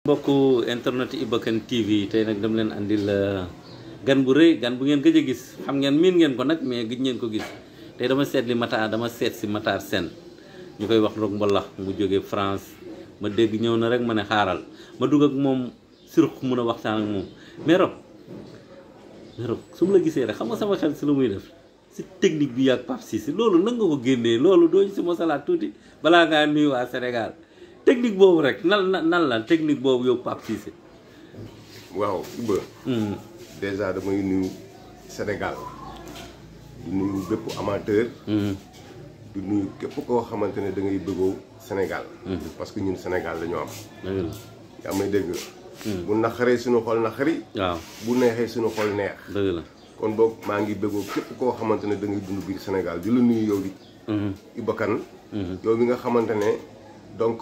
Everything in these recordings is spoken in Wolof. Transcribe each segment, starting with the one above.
mbokku internet Iba Kane TV tey nag dama leen andil gan bu rëy gan bu ngeen gëj a gis xam ngeen miin ngeen ko nag mais gëj ngeen ko gis tey dama seet si Matar Sène ñu koy wax Rock Mbalax mu jógee France ma dégg ñëw na rek ma ne xaaral ma dugg ak moom surux mun a waxtaan ak moom mais Rock su ma la gisee rek xam nga sama xel si lu muy def si technique bi yàgg Pape Cissé loolu nan nga ko génnee loolu doo si mosalaat tuuti balaa ngaa nuyu waa Sénégal technique boobu rek nan la technique boobu yow Pape Cissé. waaw Iba. déjà damay nuyu Sénégal di nuyu bépp amateur. di nuyu képp koo xamante ne da ngay bëggoo Sénégal. parce que ñun Sénégal dañoo am. yaa may dégg. bu naqaree suñu xol naqari. waaw bu neexee suñu xol neex. dëgg la kon boog maa ngi bëggoo képp koo xamante ne da ngay dund biir Sénégal di la nuyu yow di. Iba Kane. yow mi nga xamante ne. donc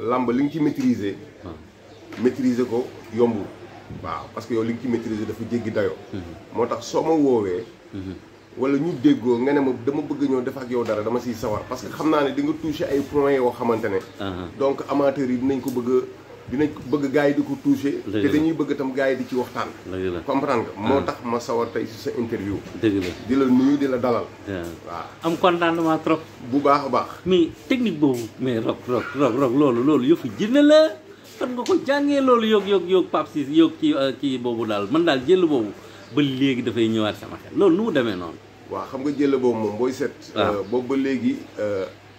lamb li nga ci maîtriser. maîtriser ko yombul. waaw parce que yow li nga ci maîtriser dafa jéggi dayoo. moo tax soo ma woowee. wala ñu déggoo nga ne ma dama bëgg ñëw def ak yow dara dama siy sawar parce que xam naa ne di nga toucher ay points yoo xamante ne. donc amateurs yi dinañ ko bëgg gars yi di ko toucher. te dañuy bëgg itam gars yi di ci waxtaan. comprendre nga moo tax ma sawar tey si sa interview. dëgg la di la nuyu di la dalal. waaw am contentement trop. bu baax a baax. mais technique boobu mais Rock loolu yëfu jinne la fan nga ko jàngee loolu yoog Pape Cissé yoog kii boobu daal man daal jël boobu ba léegi dafay ñëwaat sama xel loolu nu mu demee noonu. waaw xam nga jël boobu moom booy seet. boobu ba léegi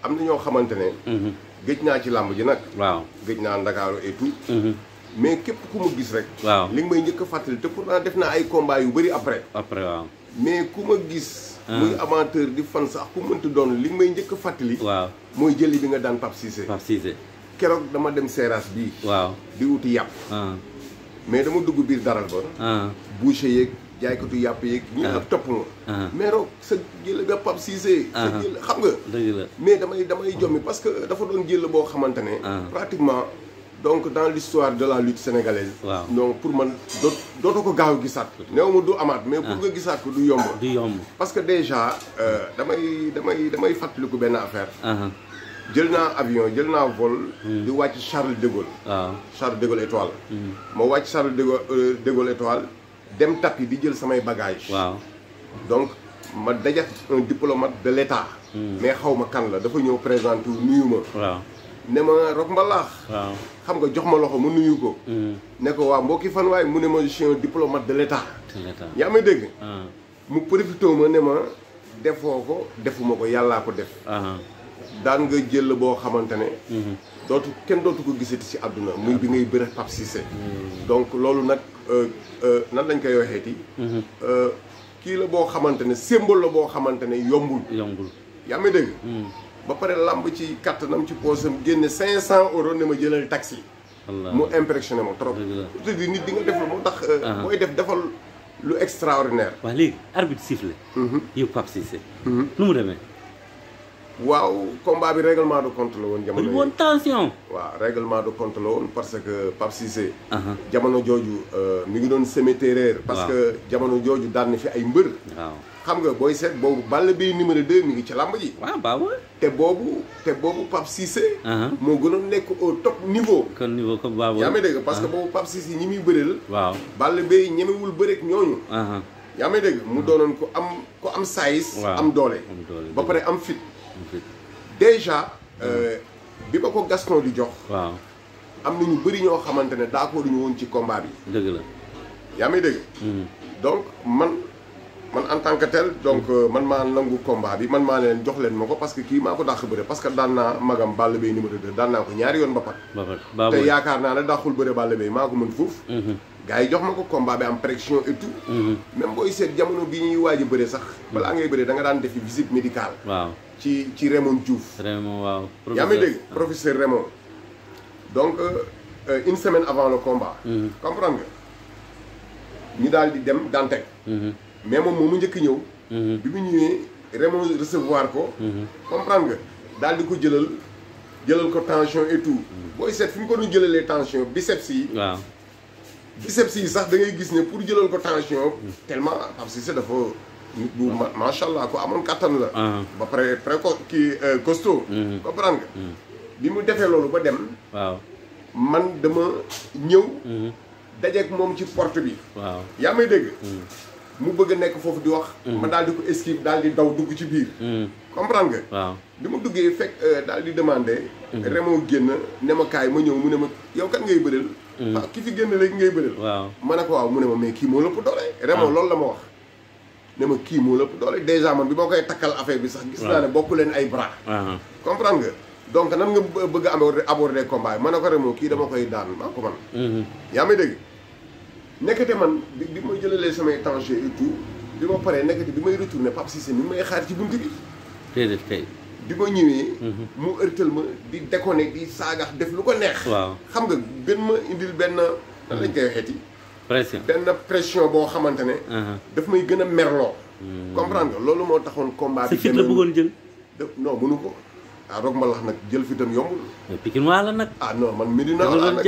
am na ñoo xamante ne. gëj naa ci làmb ji nag. waaw gëj naa Ndakaaru et tout. mais képp ku ma gis rek. waaw li nga may njëkk a fàttali te pourtant def naa ay combats yu bëri après. waaw mais ku ma gis. muy amateur di fan sax ku mënti doon li nga may njëkk a fàttali. waaw mooy jëli bi nga daan Pape Cissé. Pape Cissé keroog dama dem Seras bii. waaw di wuti yàpp. mais dama dugg biir daral ba. boucher yeeg jaaykatu yàpp yeeg. ñu ak topp ma. mais Rock sa jël nga Pape Cissé. sa jël xam nga. dëgg la mais damay jommi parce que dafa doon jël boo xamante ne. pratiquement donc dans l'histoire de la lutte sénégalaise. waaw donc pour man dootoo ko gaaw gisaat. néew ma du amaat mais pour nga gisaat ko du yomb. du yomb parce que déjà damay fàttaliku benn affaire. jël naa avion jël naa vol. di wàcc Charles de Gaulle. waaw Charles de Gaulle étoile. ma wàcc Charles de Gaulle étoile dem tapis di jël samay bagages. waaw donc ma dajat un diplomate de l'État. mais xaw ma kan la dafa ñëw présenté wu nuyu ma. waaw ne ma Rock Mbalax. waaw xam nga jox ma loxo mu nuyu ko. ne ko waa mbokki fan waaye mu ne ma je suis un diplomate de l'État. yaa may dégg. mu profité ma ne ma defoo ko defuma ko yàllaa ko def. daan nga jël boo xamante ne. kenn dootu ko gisati ci àdduna muy bi ngay bëre Pape Cissé. donc loolu nag nan lañ koy waxeeti. kii la boo xamante ne symbole la boo xamante ne yombul. yaa may dégg. ba pare lamb ci kattanam ci poosam génne 500 € ne ma jëlal taxi. mu impressionné ma trop. te di nit di nga def la moo tax. booy defal lu extraordinaire. waaw léegi arbitre sifflé. yow Pape Cissé. nu mu demee. waaw combat bi règlement de compte la woon. jamono yi woon tension. waaw règlement de compte la woon parce que Pape Cissé. jamono jooju mi ngi doon semé terreur. parce que jamono jooju daan na fi ay mbër. waaw xam nga booy seet boobu Balla Beye numéro 2 mi ngi ci làmb ji. waaw baaw te boobu Pape Cissé. moo gënoon nekk au top niveau. kon niveau comme baaw yaa may dégg parce que boobu Pape Cissé ñi muy bëreel. waaw Balla Beye ñemewul bëreek ñooñu. yaa may dégg mu doonoon ko am size. am doole ba pare am fit. déjà bi ma ko Gaston di jox. waaw am na ñu bëri ñoo xamante ne d'accord ñu woon ci combat bi. dëgg la yaa may dégg. donc man en tant que tel donc man maa nangu combat bi man maa leen jox leen ma ko parce que kii maa ko dàq bëre parce que daan naa magam Balla Beye numéro 2 daan naa ko ñaari yoon ba pat te yaakaar naa ne dàqul bëre Balla Beye maa ko mën fuuf. gars yi jox ma ko combat bi am pression et tout. même booy seet jamono bi ñuy waaj a bëre sax. balaa ngay bëre da nga daan defi visite médicale. waaw ci Raymond Diouf. Raymond waaw. yaa may dégg professeur Raymond. donc une semaine avant le combat. comprendre nga ñu daal di dem Dantec. mais moom mu njëkk ñëw. bi mu ñëwee Raymond recevoir ko. comprendre nga daal di ko jëlal ko tension et tout. booy seet fi mu ko doon jëlalee tension biceps yi. waaw biceps yi sax da ngay gis ne pour jëlal ko tension. tellement Pape Cissé dafa. nit bu macha allah ko amoon kattan la. ba pare costaud. comprendre nga. bi mu defee loolu ba dem. waaw man dama ñëw dajeek moom ci porte bi waaw yaa may dégg mu bëgg a nekk foofu di wax ma daal di ko esquive daal di daw dugg ci biir comprendre nga waaw bi ma duggee fekk daal di demandé Raymond génn ne ma kaay ma ñëw mu ne ma yow kan ngay bëreel ki fi génn léegi ngay bëreel waaw ma ne ko waaw mu ne ma mais kii moo lëpp doole Raymond loolu la ma wax ne ma kii moo lëpp doole déjà man bi ma koy takkal affaire bi sax gis naa ne bokku leen ay bras comprendre nga donc nan nga bëgg a aborder combat yi ma ne ko Raymond kii dama koy daan maa ko man yaa may dégg nekkate man bi ma jëlalee samay tanché et tout bi ma paree nekkate bi may retourné Pape Cissé mi may xaar ci bunt bi déedéet kay bi ma ñëwee mu ërtal ma di déconné di saagax def lu ko neex waaw xam nga gën ma indil benn nan lañ koy waxeeti pression benn pression boo xamante ne daf may gën a merloo comprendre nga loolu moo taxoon combat bi sa fit la bëggoon jël non mënu ko ah roog mbalax nag jël fitam yombul Pikine waa la nag ah non man Medina la nag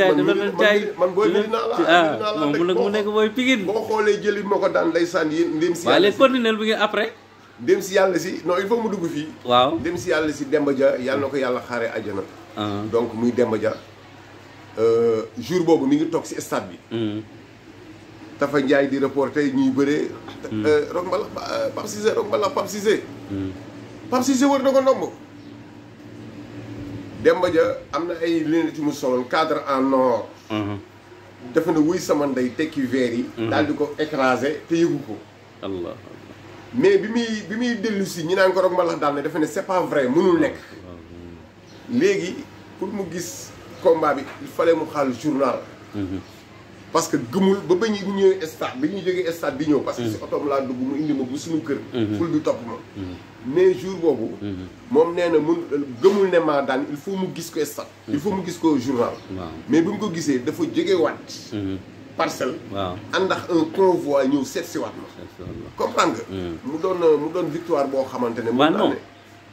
man booy Medina la moom nag mu nekk booy Pikine boo xoolee jëlit ma ko daan ndeysaan yéen ndéem si waaye léegi continuer bu ngeen après ndéem si yàlla si non il faut mu dugg fii waaw ndéem si yàlla si Demba Dia yàlla na ko yàlla xaaree àjjana donc muy Demba Dia jour boobu mi ngi toog si stade bi Tafa Ndiaye di reporter ñuy bëree roog mbalax Pape Cissé roog mbalax Pape Cissé wër na ko ndomb Demba Dia am na ay lunettes yu mu soloon cadre en or dafa ne wuy sama ndey tekki verre yi daal di ko écrasé te yëgu ko Allah mais bi muy dellu si ñi naan ko roog mbalax daal ne dafa ne c'est pas vrai mënul nekk léegi pour mu gis combat bi il fallait mu xaal journal parce que gëmul ba ñu ñëwee stade bi ñuy jógee stade di ñëw parce que si otoom laa dugg mu indi ma bu suñu kër ful bi topp ma mais jour boobu moom nee na mun gëmul ne maa daan il faut mu gis ko stade il faut mu gis ko journal mais bi mu ko gisee dafa jóge waat parcelle ànd ak un convoi ñëw seet si waat ma comprendre nga mu doon victoire boo xamante ne waaw non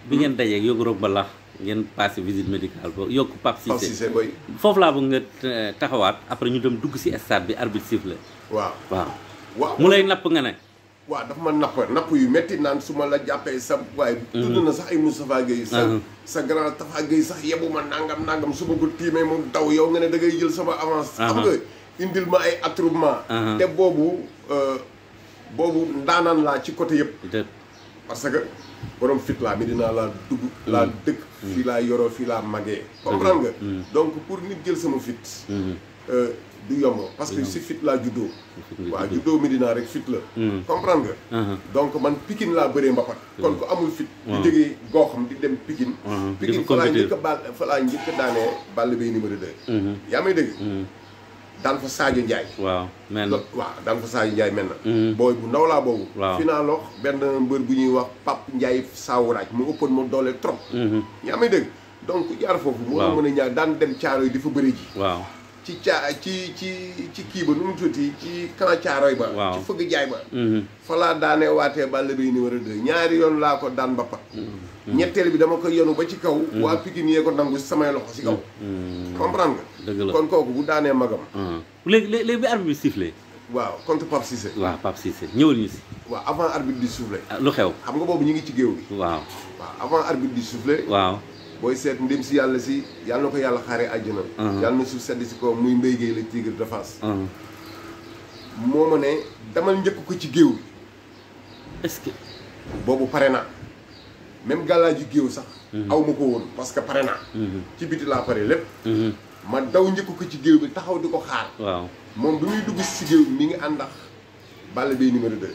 bi ngeen dajeeg yóbbu roog ba lax ngeen passé visite médicale ba yokk Pape Cissé boy foofu laa bëgg nga taxawaat après ñu dem dugg si stade bi arbitre siffle waaw mu lay napp nga ne waaw dafa ma napp yu métti naan su ma la jàppee sa waaye tudd na sax ay Moustapha Gueye sa grand Tafa Gueye sax yebu ma nangam su ma ko tiimee mu daw yow nga ne da ngay jël sama avance xam nga indil ma ay attroupement te boobu ndaanaan laa ci côté yëpp parce que borom fit laa Medina laa dugg laa dëkk fii laa yoroo fii laa magee comprendre nga donc pour nit jël sama fit du yomb parce que si fit laa juddoo waaw juddoo Medina rek fit la comprendre nga donc man Pikine laa bëree mbapat kon ko amul fit di jógee goxam di dem Pikine fa laa njëkk a daanee Balla Gaye numéro 2 yaa may dégg daan fa Sadio Ndiaye waaw daan fa Sadio Ndiaye mel na booy bu ndaw laa boobu finaalox benn mbër bu ñuy wax Pape Ndiaye Sawuraaj mu ëppoon ma doole trop yaa may dégg donc jaar foofu moo mën a ñaar daan dem Caaroy di fa bëri ji ci kii ba nu mu tuuti ci camp Caaroy ba ci fëgg jaay ba fa laa daanee waatee Balla Gaye numéro 2 ñaari yoon laa ko daan bappat ñetteel bi dama ko yonu ba ci kaw waa Pikine yee ko nangu samay loxo si kaw comprendre nga kon kooku bu daanee magam léegi bi arbitre bi sifflé waaw contre Pape Cissé waaw Pape Cissé ñëwal ñu si waaw avant arbitre di soufflé lu xew xam nga boobu ñu ngi ci géew bi waaw avant arbitre di soufflé booy seet ndem si yàlla na ko yàlla xaaree àjjana yàlla na suuf sedd si ko muy Mbaye Guèye la Tigre de Fass moo ma ne damal njëkk ko ci géew bi est-ce que boobu pare naa même gàllaaju géew sax aw ma ko woon parce que pare naa ci biti laa pare lépp ma daw njëkk ko ci géew bi taxaw di ko xaar moom bi muy dugg si géew bi mi ngi ànd ak Balla Gaye numéro 2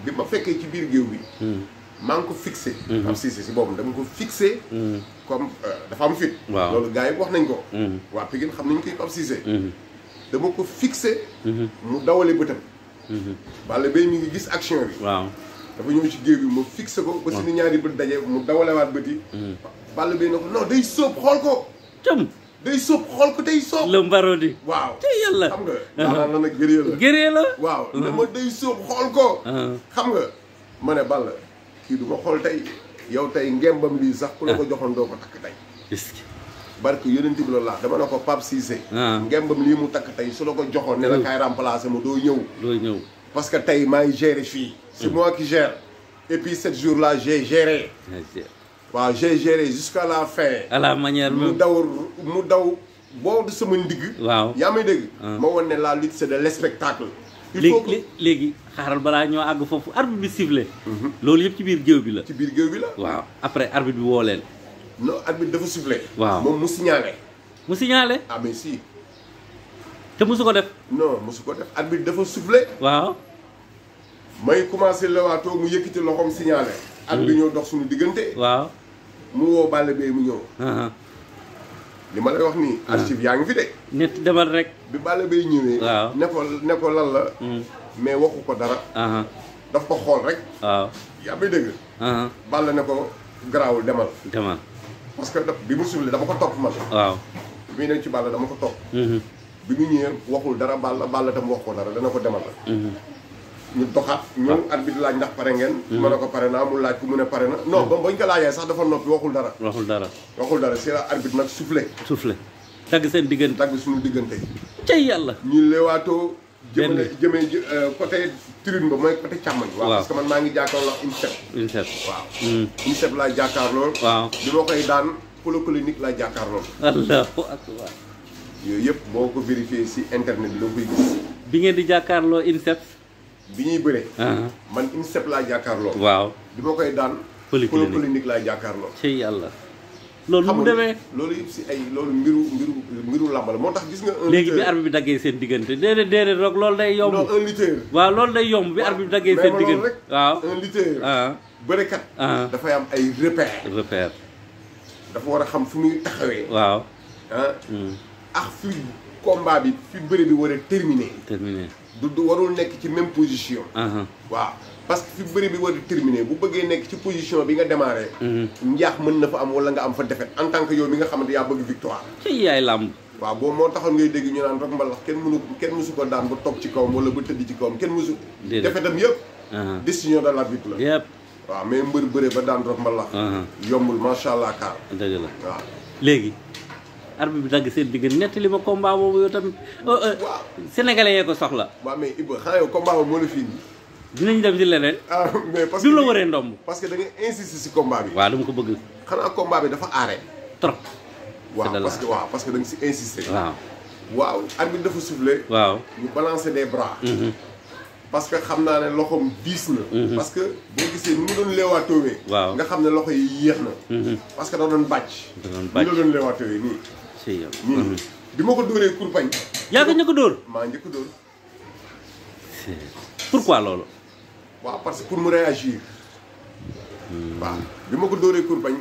bi ma fekkee ci biir géew bi maa ngi ko fixé Pape Cissé si boobu dama ko fixé comme dafa am fit loolu gars yi wax nañ ko waa Pikine xam nañ koy Pape Cissé dama ko fixé mu dawale bëtam Balla Gaye mi ngi gis action bi dafa ñëw ci géew bi ma fixé ko ba suñu ñaari bët daje mu dawalewaat bët yi Balla Gaye na ko non day sóob xool ko day sóob xool ko day sóob la mbarodi waaw te yàlla xam nga daanaan la nag gëree la waaw dama day sóob xool ko xam nga ma ne Balla kii du ko xool tey yow tey ngembam lii sax ku la ko joxoon doo ko takk tey barke yonent bi loolu laa dama ne ko Pape Cissé ngembam lii mu takk tey su la ko joxoon ne la kaay remplacer ma doo ñëw parce que tey maay gérer fii c'est moi qui gère et puis 7 jours là j'ai géré waaw j'ai géré jusqu'à la fin à la manière mu daw boo sama ndigg. waaw yaa may dégg. ma woon ne la lutte c'est de l'spectacle. léegi xaaral balaa ñoo àgg foofu arbitre bi sifflé. loolu yëpp ci biir géew bi la. ci biir géew bi la. waaw après arbitre bi woo leen. non arbitre dafa sifflé. waaw moom mu signalé. mu signalé. ah mais si. te mosu ko def. non mosu ko def arbitre dafa sifflé. waaw. may commencé lewaatoo mu yëkkati loxoom signalé. arbitre ñëw dox suñu diggante. waaw. mu woo Balla Gaye mu ñëw. li ma lay wax nii. archive yaa ngi fi de. ñett demal rek. bi Balla Gaye ñëwee. waaw ne ko lan la. mais waxu ko dara. daf ko xool rek. waaw yaa may dégg. Balla ne ko garaawul demal. parce que bi mu suble dama ko topp man. waaw bi muy ne ci Balla dama ko topp. bi mu ñëwee waxul dara Balla tam wax ko dara dana ko demal la. ñu doxaat ñëw arbitre laaj ndax pare ngeen. ma ne ko pare naa mu laaj ku mu ne pare na. non ba bañ ko laajee sax dafa noppi waxul dara. waxul dara c'est la arbitre nag soufflé. dagg seen diggante. dagg suñu diggante. cay yàlla. ñu leewaatoo. jëmee côté tribune ba mooy côté càmmoñ. waaw parce que man maa ngi jàkkaarloo INSEP. waaw. INSEP laa jàkkaarloo. waaw bi ma koy daan polo clinique laa jàkkaarloo. allahu akbar. yooyu yëpp boo ko vérifié si internet bi la koy gis. bi ngeen di jàkkaarloo INSEP. bi ñuy bëree. man INSEP laa jàkkaarloo. waaw bi ma koy daan. polo clinique laa jàkkaarloo. ci yàlla. loolu mu demee loolu yëpp si ay loolu mbiru làmb la moo tax gis nga. léegi bi arbitre bi daggee seen diggante déedéet roog loolu day yomb. non un lutteur. waaw loolu day yomb bi arbitre bi daggee seen diggante. waaw un lutteur. bërekat. dafay am ay repère. dafa war a xam fu muy taxawee. waaw. ak fi combat bi fi bëre bi war a terminer. du warul nekk ci même position. waaw parce que fi bëri bi war a terminer bu bëggee nekk ci position bi nga démarré. njaax mën na fa am wala nga am fa défaite en tant que yow mi nga xamante yaa bëgg victoire. ci yaay làmb. waaw boobu moo taxoon ngay dégg ñu naan Rock Mbalax kenn mësu ko daan ba toog ci kawam wala ba tëdd ci kawam kenn mësu. défaite am yëpp. décision de l'arbitre la. yëpp. waaw mais mbër bëre ba daan Rock Mbalax. yombul macha allah kaar. dëgg la waaw léegi. arbitre bi dagg seen diggante nettali ma combat boobu yow tamit. waaw sénégalais yee ko soxla. waaw mais Iba xanaa yow combat boobu moo la fii. dinañ dem ci leneen. mais parce que du la waree ndomb. parce que da nga insister si combat bi. waaw dama ko bëgg. xanaa combat bi dafa aare. trop. waaw parce que da nga si insister. waaw arbitre dafa soufflé. waaw ñu balancer des bras. parce que xam naa ne loxoom diis na. parce que boo gisee ni mu doon leewaatoowee. waaw nga xam ne loxo yi yéex na. parce que da doon bàcc. ni la doon leewaatoowee nii. nii bi ma ko dóoree kurpañ. yaa ko njëkk a dóor. maa njëkk a dóor. pourquoi loolu. waaw parce que pour mu réagir. waaw bi ma ko dóoree kurpañ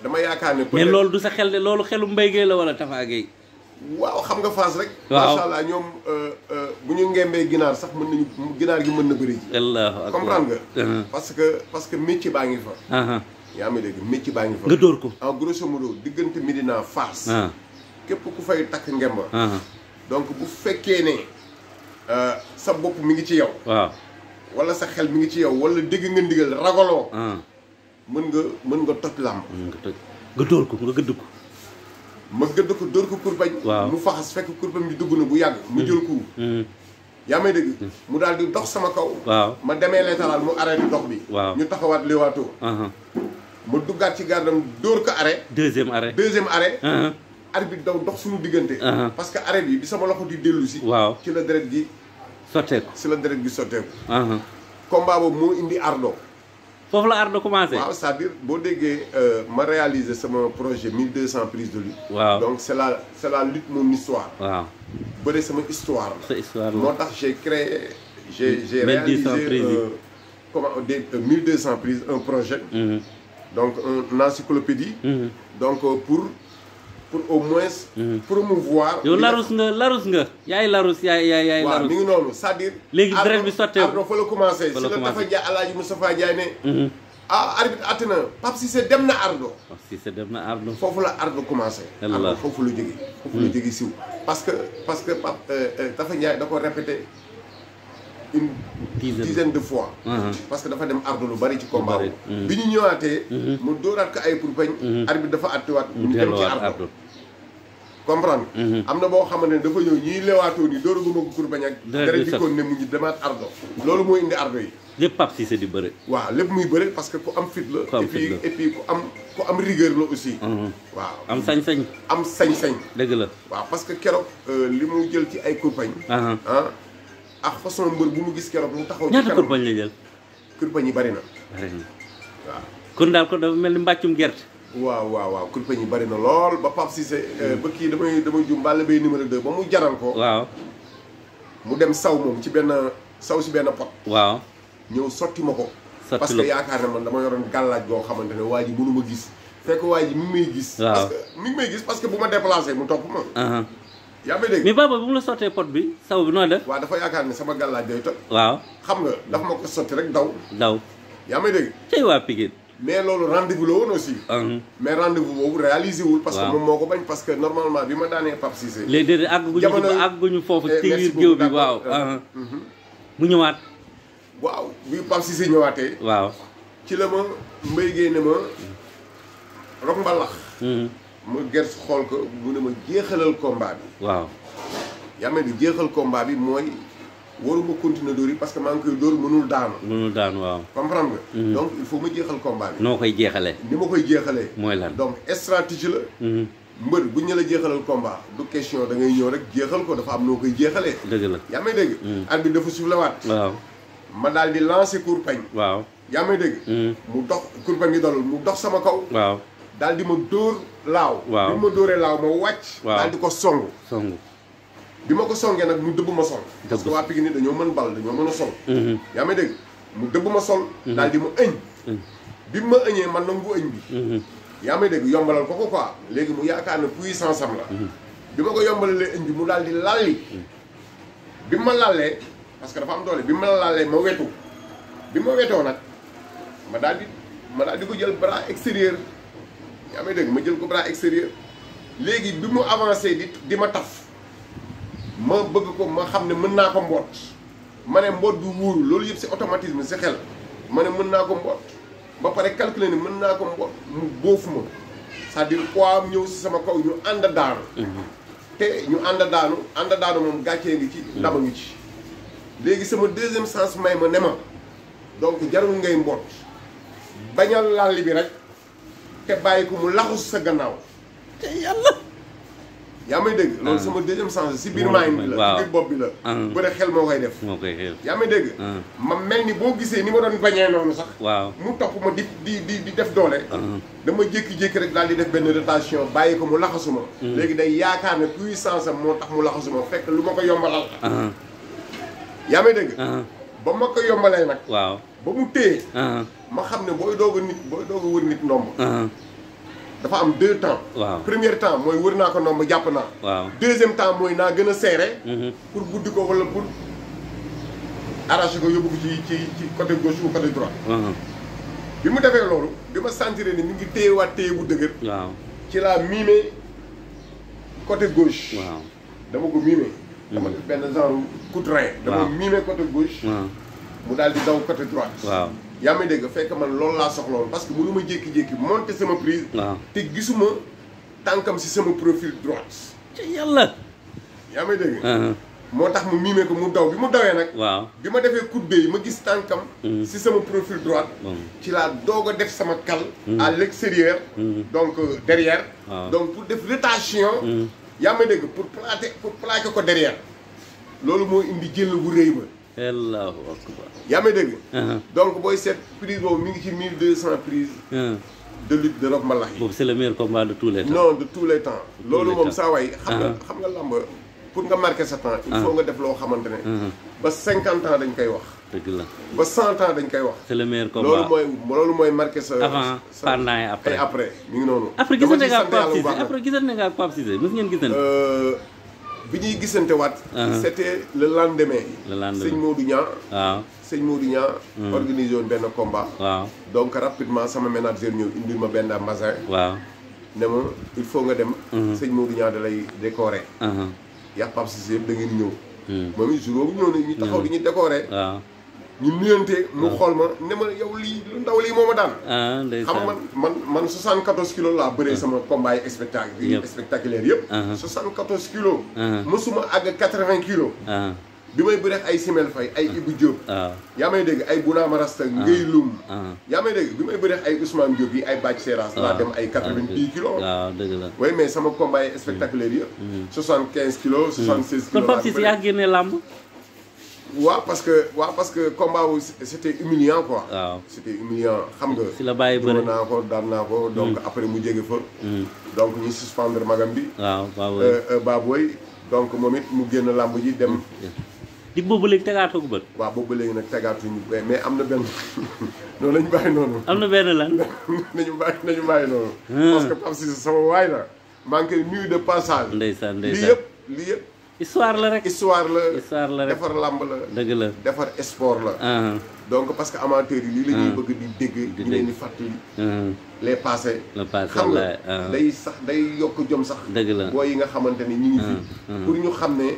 dama yaakaar ne. mais loolu du sa xel de loolu xelu Mbaye Gueye la wala Tafa Gueye. waaw xam nga Fass rek. waaw macha allah ñoom bu ñu ngembee ginaar sax mën nañu ginaar gi mën na bëri ji. allahu akbar comprendre nga. parce que métier baa ngi fa. yaa ngi dégg métier baa ngi fa. nga dóor ko. en grosso modo diggante Médina Fass. képp ku fay takk ngemba. donc bu fekkee ne sa bopp mi ngi ci yow. waaw wala sa xel mi ngi ci yow wala dégg nga ndigal ragaloo. mën nga toj làmb. nga dóor ko nga gëdd ko. ma gëdd ko dóor ko kurbañ. mu faxas fekk kurbañ bi dugg na bu yàgg. mu jël ko. yaa may dégg. mu daal di dox sama kaw. waaw ma demee latéral mu arrêté dox bi. waaw ñu taxawaat leewaatoo. ma duggaat ci gardam dóor ko arrêt. deuxième arrêt. arbitre daw dox suñu diggante. parce que arrêt bi sama loxo di dellu si. waaw ci la deret gi. sotteeku ci la deret gi sotteeku. combat boobu moo indi ardo. foofu la ardo commencé. waaw c'est-à-dire boo déggee ma réaliser sama projet 1200 prises de lutte. waaw donc c'est la lutte mon histoire. waaw bëre sama histoire la. sa histoire la moo tax j'ai créé. j'ai réalisé 1200 prises un projet. donc une encyclopédie. donc pour au moins. promouvoir. yow larus nga. yaay larus yaay larus. waaw mi ngi noonu c'est-à-dire. léegi deret bi sotteeku ardo fa la commencé. fa la commencé si la dafa jaay Alaaji Moustapha Ndiaye ne. arbitre àtte na Pape Cissé dem na ardo. Pape Cissé dem na ardo. foofu la ardo commencé. ardo foofu la jógee. foofu la jógee siw parce que Pape dafa Ndiaye da ko répété une dizaine de fois. parce que dafa dem ardo lu bari ci combat bi ñu ñëwaatee. mu dóoraat ko ay pourpañ. arbitre dafa àttewaat mu dem ci ardo. comprendre am na boo xamante ne dafa ñëw ñiy leewaatoo ni dóoraguma ko kurbañ ak dara jikkoon ne mu ñu demaat ardo loolu moo indi ardo yi lépp Pape Cissé di bëre. waaw lépp muy bëre parce que ku am fit la. et puis ku am rigueur la aussi. waaw am sañ-sañ. am sañ-sañ. dëgg la. waaw parce que keroog li mu jël ci ay kurpañ. ak façon mbër bu mu gis keroog mu taxaw. ci ñaata kurpañ la jël. kurpañ yi bari na. waaw. kon daal ko dafa mel ni mbàccum gerte. waaw kurpañ yi bari na lool ba Pape Cissé. ba kii damay jum Balla Beye numéro 2 ba mu jaral ko. waaw. mu dem saw moom ci benn pot. waaw. ñëw sotti ma ko. parce que yaakaar ne man dama yoroon gàllaaj goo xamante ne waa ji mënu ma gis. fekk waa ji mi ngi may gis. waaw parce que bu ma déplacé mu topp ma. yaa may dégg. mais Baba bu mu la sottee pot bi saw bi noo def. waaw dafa yaakaar ne sama gàllaaj day toj. waaw. xam nga dafa ma ko sotti rek daw. yaa may dégg. cey waa Pikine. mais loolu rendez-vous la woon aussi. mais rendez-vous boobu réalisé wul. parce que moom moo ko bañ parce que normalement bi ma daanee Pape Cissé. léegi déedéet àgguñu foofu. ci biir géew bi waaw. mu ñëwaat. waaw bi Pape Cissé ñëwaatee. waaw. ci la ma Mbaye Guèye ne ma rok mbalax. ma gerte xool ko mu ne ma jeexalal combat bi. waaw. yaa mel ni jeexal combat bi mooy waruma continuer dóor yi parce que maa ngi koy dóor mënul daanu. waaw. comprendre nga. donc il faut ma jeexal combat bi. noo koy jeexalee. ni ma koy jeexalee. mooy lan donc stratégie la. mbër bu ñu la jeexalal combat du question da ngay ñëw rek jeexal ko dafa am noo koy jeexalee. dëgg la yaa may dégg. arbitre bi dafa suuflewaat. waaw. ma daal di lancer kurpañ. waaw. yaa may dégg. mu dox kurpañ gi dalul mu dox sama kaw. waaw. daal di ma dóor laaw. waaw bi ma dóoree laaw ma wàcc. waaw daal di ko songu. bi ma ko songee nag mu dëbb ma sol. parce que waa Pikine dañoo mën bal dañoo mën a sol. yaa may dégg mu dëbb ma sol. daal di ma ëñ. bi ma ëñee man nangu ëñ bi. yaa may dégg yombalal ko quoi léegi mu yaakaar ne puissance am la. bi ma ko yombalalee ëñ bi mu daal di lalli. bi ma lallee parce que dafa am doole bi ma lallee ma wetu bi ma wetoo nag ma daal di ko jël bras extérieur yaa may dégg ma jël ko bras extérieur léegi bi mu avancé di ma taf. ma bëgg ko ma xam ne mën naa ko mboot ma ne mboot du wóoru loolu yëpp c'est automatisme si xel ma ne mën naa ko mboot ba pare calculer ni mën naa ko mboot mu boofu ma c'est-à-dire poids am ñëw si sama kaw ñu ànd daanu te ñu ànd daanu moom gàccee ngi ci ndama ngi ci léegi sama deuxième sens may ma ne ma donc jarul ngay mboot bañal lalli bi rek te bàyyi ko mu laxus sa gannaaw te yàlla yaa may dégg loolu sama deuxième sens si biir mind bi la si biir bopp bi la bu dee xel moo koy def yaa may dégg ma mel ni boo gisee ni ma doon bañee noonu sax mu topp ma di def doole dama jékki-jékki rek daal di def benn rotation bàyyi ko mu laxasuma léegi day yaakaar ne puissance am moo tax mu laxasuma fekk lu ma ko yombalal yaa may dégg ba ma ko yombalee nag waaw ba mu téye ma xam ne booy doog a wër nit ndomb dafa am deux temps. waaw premier temps mooy wër naa ko ndomb jàpp naa. waaw deuxième temps mooy naa gën a serré. pour buddi ko wala pour arraché ko yóbbu ko ci côté gauche ou côté droit. bi mu defee loolu bi ma sentir ni mi ngi téyewaat téye bu dëgër. waaw ci laa miime côté gauche. waaw dama ko miime. dama def benn genre coup de rein. dama miime côté gauche. mu daal di daw côté droite. waaw. yaa may dégg fekk man loolu laa soxla woon parce que mënu ma jékki-jékki monter sama prise. te gisuma tànkam si sama profil droite. ci yàlla. yaa may dégg. moo tax mu miime ko mu daw bi mu dawee nag. waaw bi ma defee coup de pied ma gis tànkam. si sama profil droite. ci laa doog a def sama kal. à l'extérieur. donc derrière. donc pour def rotation. yaa may dégg pour plaquer ko derrière. loolu moo indi jël bu rëy ba. allahu akbar. yaa may dégg. donc booy seet prise boobu mi ngi ci 1200 prises. de lutte de rock mbalax yi. boobu c'est le meilleur combat de tous les temps. non de tous les temps. loolu moom saa waay. xam nga lamb pour nga marquer sa temps. il faut nga def loo xamante ne. ba 50 ans dañ koy wax. dëgg la ba 100 ans dañ koy wax. c'est le meilleur combat loolu mooy marquer sa. avant pendant et après. et après mi ngi noonu. après gisante nga ak Pape Cissé après gisante nga ak Pape Cissé mos ngeen gisante. bi ñuy gisante waat. c'était le lendemain. sëñ Modou Niang. waaw sëñ Modou Niang. organisé woon benn combat. waaw donc rapidement sama manager ñëw indil ma benn magasin. waaw ne ma il faut nga dem. sëñ Modou Niang da lay décorer. yaa Pape Cissé yëpp da ngeen ñëw. moom it jour boobu ñëw na ñu taxaw di ñu décorer. waaw ñu nuyante mu xool ma ne ma yow lii lu ndaw lii moo ma daan. ndeysaan xam man 74 kilos laa bëree sama combat yi spectaculaire yëpp. 74 kilos. mosuma àgg 80 kilos. bi may bëreex ay Simel Faye ay Ibou Diop. yaa may dégg ay Bounama Rasta Ngay Lum. yaa may dégg bi may bëreex ay Ousmane Diop yi ay Bac Seras. laa dem ay 90 kilos. waaw dëgg la. oui mais sama combat yi spectaculaire yëpp. 75 kilos 76 kilos. kon Pape Ciss yaa génne làmb. waaw parce que combat wu c'était humiliant quoi. waaw c'était humiliant xam nga. si la bàyyi bëri naa ko daan naa ko. donc après mu jege fa. donc ñu suspendre magam bi. waaw Baboy donc moom it mu génn làmb ji dem. di boobu léegi tegaatoo ko bët. waaw boobu léegi nag tegaatuñu mais am na benn noonu lañu bàyyi noonu. am na benn lan. nañu bàyyi noonu. parce que Pape Ciss sama waay la. maa ngi koy nuyu de passage. ndeysaan lii yëpp. histoire la rek. histoire la rek defar làmb la. dëgg la defar sport la. donc parce que amateurs yi lii la ñuy bëgg di dégg. ñu leen di fàttali. les passés. xam nga day sax day yokk jom sax. dëgg la boo yi nga xamante ni ñu ngi fi. pour ñu xam ne.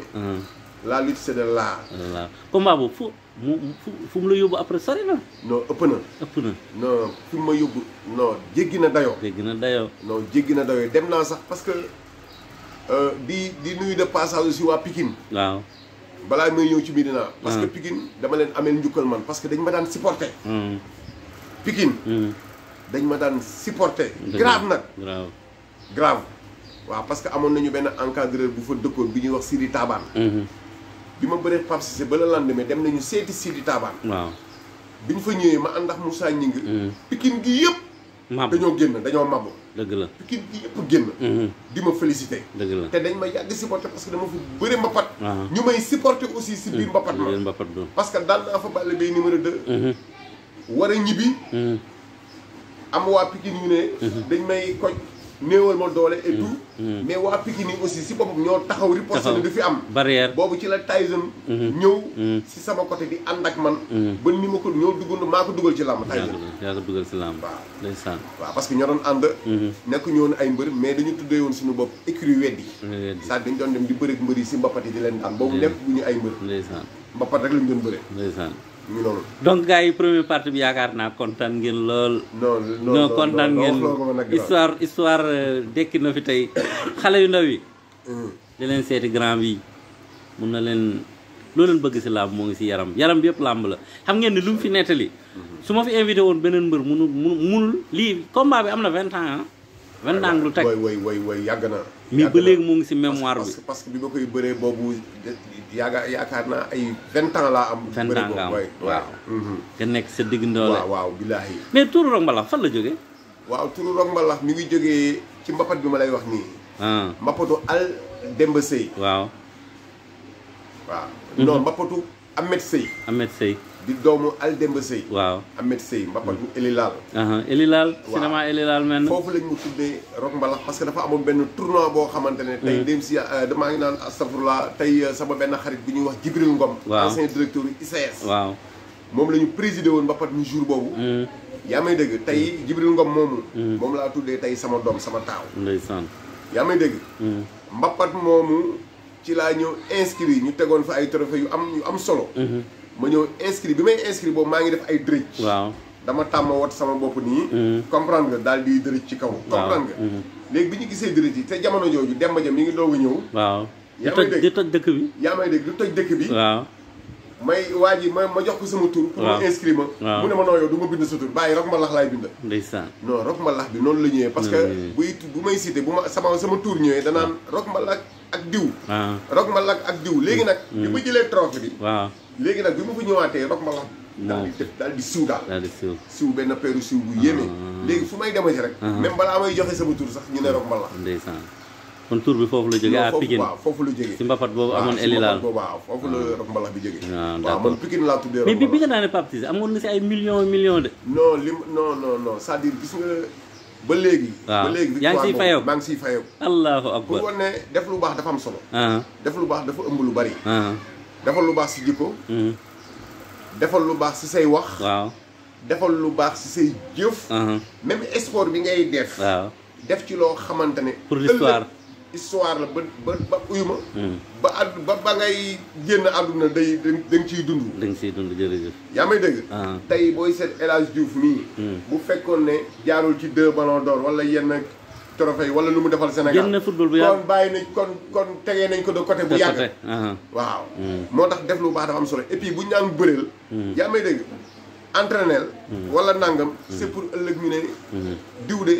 la lutte c'est de l'art. voilà combat boobu fu mu la yóbbu après sori na. non ëpp na. non fi ma yóbbu non jéggi na dayoo. non jéggi na dayoo dem naa sax parce que di nuyu de passage aussi waa Pikine. waaw. balaa may ñëw ci Médina. parce que Pikine dama leen ameel njukkal man parce que dañ ma daan supporter. Pikine. dañ ma daan supporter. grave nag. grave. waaw parce que amoon nañu benn encadreur bu fa dëkkoon bi ñuy wax Sidi Taban. bi ma bëree Pape Cissé ba la lendemain dem nañu seeti Sidi Taban. waaw bi ñu fa ñëwee ma ànd ak Moussa Gningue. Pikine gi yëpp. dañoo mabbu. dëgg la Pikine gi yëpp génn. di ma félicité. dëgg la te dañ ma yàgg supporté parce que dama fa bëri mbapat. ñu may supporté aussi si biir mbapat ma. parce que daan naa fa Balla Gaye numéro 2. war a ñibbi. am waa Pikine yu ne. dañ may koñ. néewal ma doole et tout. mais waa Pikine yi aussi si boppam ñoo taxaw riposte ne du fi am. barrière boobu ci la Tyson. ñëw si sama côté di ànd ak man. ba ni ma ko ñoo dugg maa ko dugal ci làmb. Tyson yaa ko dugal ci làmb. waaw ndeysaan. waaw parce que ñoo doon ànd. nekk ñu woon ay mbër mais dañu tuddee woon suñu bopp écurie weddi. ça dañ doon dem di bëri mbër yi si mbapat yi di leen daan boobu nekk bu ñu ay mbër. ndeysaan mbapat rek lañu doon bëre. ndeysaan. ñu noonu. donc gars yi première partie bi yaakaar naa kontaan ngeen lool. non kontaan ngeen histoire dekki na fi tey xale yu ndaw yi. di leen seeti grand bi mun na leen loo leen bëgg si làmb moo ngi si yaram bi yëpp làmb la xam ngeen ni lu mu fi nettali. su ma fi invité woon beneen mbër munul lii combat bi am na 20 ans 20 ans lu teg. way yàgg na. mais ba léegi moo ngi si mémoire bi. parce que bi ma koy bëree boobu yaakaar naa ay 20 ans laa am. 20 ans nga am waaw. nga nekk sa digg ndoole. waaw billaahi. mais turu Rock Mbalax fan la jógee. waaw turu Rock Mbalax mi ngi jógee ci mbapat bi ma lay wax nii. mbapatu Al Demba Sey. waaw. non mbapatu Ahmed Sey. di doomu Al Demba Sey. waaw Ahmed Sey mbapatu Elilal. Elilal. cinéma Elilal mel na. foofu lañ mu tuddee Rock Mbalax parce que dafa amoon benn tournoi boo xamante ne. tey dem si damaa ngi naan astafurlah tey sama benn xarit bu ñuy wax Jibril Ngom. waaw ancien directeur ICS. waaw moom la ñu présidé woon mbapat mi jour boobu. yaa may dégg tey Jibril Ngom moomu. moom laa tuddee tey sama doom sama taaw. ndeysaan. yaa may dégg. mbapat moomu ci laa ñëw inscrit ñu tegoon fa ay trophée yu am solo. ma ñëw inscrit bi may inscrit boobu maa ngi def ay dërëj. waaw dama tàmm wat sama bopp nii. comprendre nga daal di dërëj ci kaw. comprendre nga. léegi bi ñu gisee dërëj yi te jamono jooju Demba Jam mi ngi doog a ñëw. waaw yaa may dégg di toj dëkk bi. yaa may dégg du toj dëkk bi. waaw. may waa ji ma jox ko sama tur. pour mu inscrit ma. mu ne ma noo yow du ma bind sa tur bàyyi Rock Mbalax laay bind. ndeysaan. non Rock Mbalax bi noonu la ñëwee. parce que bu may cité bu ma sama tur ñëwee danaan Rock Mbalax ak diw. Rock Mbalax ak diw léegi nag. bi ma jëlee trophée bi. waaw. léegi nag bi ma fa ñëwaatee Rock Mbalax daal di siw daal. siw benn peeru siw bu yéeme. léegi fu may demati rek. même balaa may joxe sama tur sax ñu ne Rock Mbalax. ndeysaan. kon tur bi foofu la jógee à Pikine. waaw foofu la jógee. si mbapat boobu amoon Elilal. waaw foofu la Rock Mbalax bi jógee. waaw man Pikine laa tuddee Rock mais Mbalax. bi nga daane Pape Ciss amoon na si ay millions de. non c'est-à-dire gis nga ba léegi. waaw ba léegi yaa ngi siy fayoo maa ngi siy fayoo. allahu akbar pour wane ne def lu baax dafa am solo. def lu baax dafa ëmb lu bari. defal lu baax si jikko. defal lu baax si say wax. waaw. defal lu baax si say jëf. même sport bi ngay def. waaw def ci loo xamante ne. pour l'histoire. histoire la ba uyuma. ba ngay génn àdduna da nga ciy dund. da nga ciy dund jërëjëf. yaa may dégg. tey booy seet El Hadj Diouf mii. bu fekkoon ne jaarul ci 2 ballons d'or wala yenn trophée wala lu mu defal Sénégal génn football bu yàgg kon bàyyi nañ kon tegee nañ ko de côté bu yàgg waaw moo tax def lu baax dafa am solo et puis bu ñu naan bëreel yaa may dégg entraîneur wala nangam c'est pour ëllëg ñu ne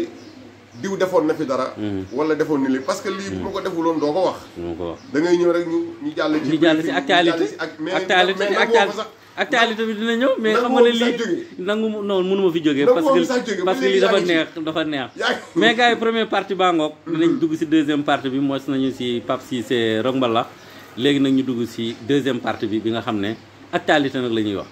diw defoon na fi dara wala defoon ni li parce que lii bu ma ko defuloon doo ko wax da ngay ñëw rek ñu jàll ci actualité bi dina ñëw mais xam nga ne lii nangu noonu mënuma fi jógee parce que lii dafa neex mais gars yi première partie baa ngoog dinañ dugg si deuxième partie bi mos nañu si Pape Cissé Rock Mbalax léegi nag ñu dugg si deuxième partie bi nga xam ne actualité nag la ñuy wax